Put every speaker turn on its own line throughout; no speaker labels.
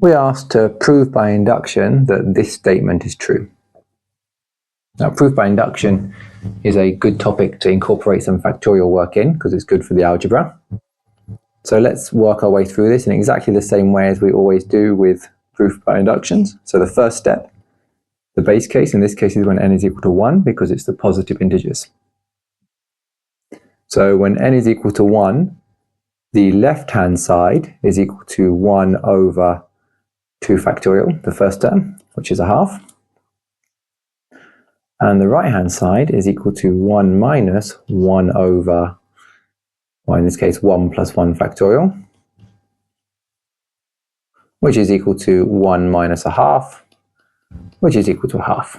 we're asked to prove by induction that this statement is true. Now, proof by induction is a good topic to incorporate some factorial work in because it's good for the algebra. So let's work our way through this in exactly the same way as we always do with proof by inductions. So the first step, the base case, in this case is when n is equal to 1 because it's the positive integers. So when n is equal to 1, the left-hand side is equal to 1 over 2 factorial, the first term, which is a half. And the right-hand side is equal to 1 minus 1 over, well, in this case, 1 plus 1 factorial, which is equal to 1 minus a half, which is equal to a half.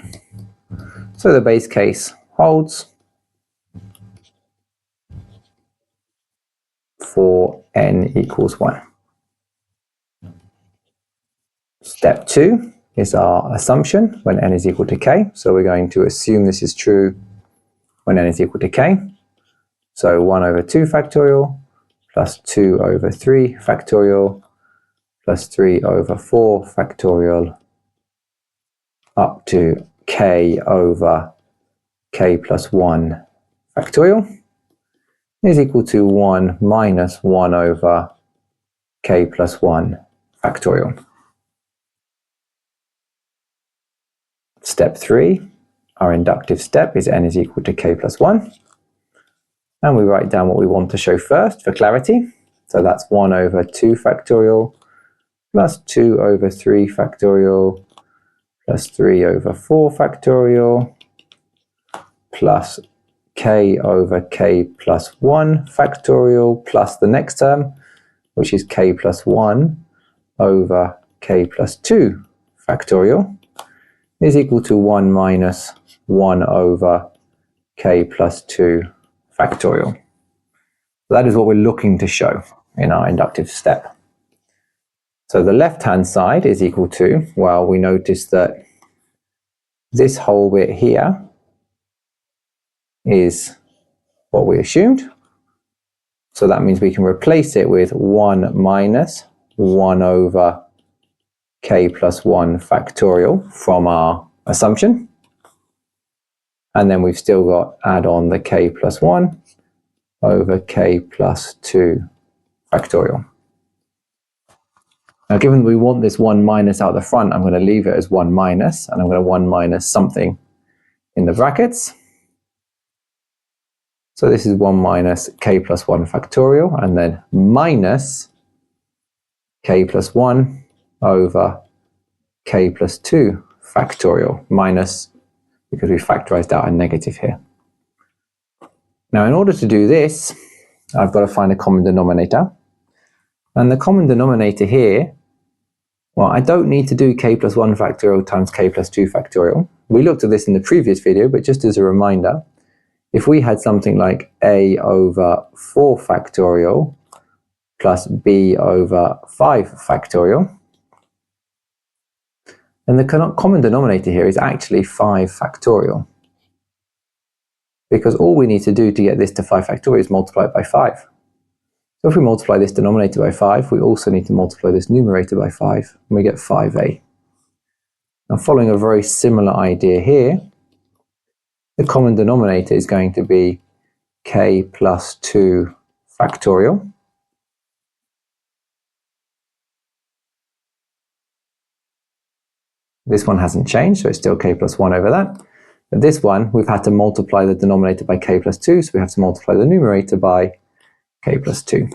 So the base case holds for n equals 1. Step 2 is our assumption when n is equal to k. So we're going to assume this is true when n is equal to k. So 1 over 2 factorial plus 2 over 3 factorial plus 3 over 4 factorial up to k over k plus 1 factorial is equal to 1 minus 1 over k plus 1 factorial. Step 3, our inductive step, is n is equal to k plus 1. And we write down what we want to show first for clarity. So that's 1 over 2 factorial plus 2 over 3 factorial plus 3 over 4 factorial plus k over k plus 1 factorial plus the next term, which is k plus 1 over k plus 2 factorial, is equal to 1 minus 1 over k plus 2 factorial. That is what we're looking to show in our inductive step. So the left-hand side is equal to, well, we notice that this whole bit here is what we assumed. So that means we can replace it with 1 minus 1 over k plus 1 factorial from our assumption. And then we've still got add on the k plus 1 over k plus 2 factorial. Now, given we want this 1 minus out the front, I'm going to leave it as 1 minus, and I'm going to 1 minus something in the brackets. So this is 1 minus k plus 1 factorial, and then minus k plus 1 over k plus 2 factorial, minus because we factorized out a negative here. Now, in order to do this, I've got to find a common denominator. And the common denominator here, well, I don't need to do k plus 1 factorial times k plus 2 factorial. We looked at this in the previous video, but just as a reminder, if we had something like a over 4 factorial plus b over 5 factorial, then the common denominator here is actually 5 factorial. Because all we need to do to get this to 5 factorial is multiply it by 5. So if we multiply this denominator by 5, we also need to multiply this numerator by 5, and we get 5a. Now, following a very similar idea here, the common denominator is going to be k plus 2 factorial. This one hasn't changed, so it's still k plus 1 over that. But this one, we've had to multiply the denominator by k plus 2, so we have to multiply the numerator by k plus 2.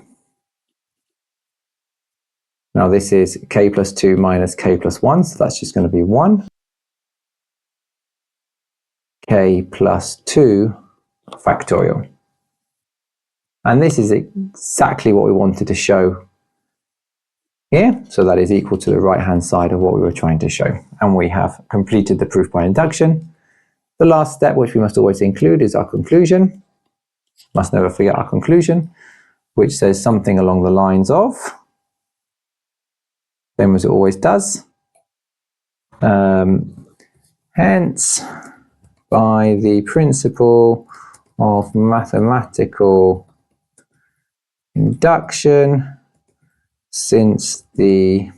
Now this is k plus 2 minus k plus 1, so that's just going to be 1. K plus 2 factorial. And this is exactly what we wanted to show here, so that is equal to the right-hand side of what we were trying to show. And we have completed the proof by induction. The last step, which we must always include, is our conclusion. Must never forget our conclusion, which says something along the lines of, same as it always does. Hence, by the principle of mathematical induction, since the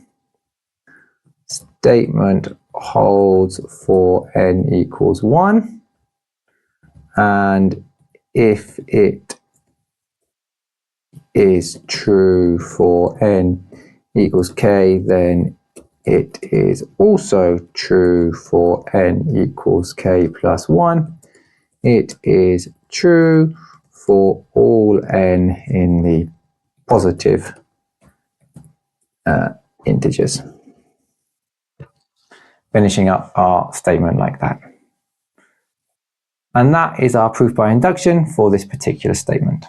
statement holds for n equals 1, and if it is true for n equals k, then it is also true for n equals k plus 1. It is true for all n in the positive integers. Finishing up our statement like that. And that is our proof by induction for this particular statement.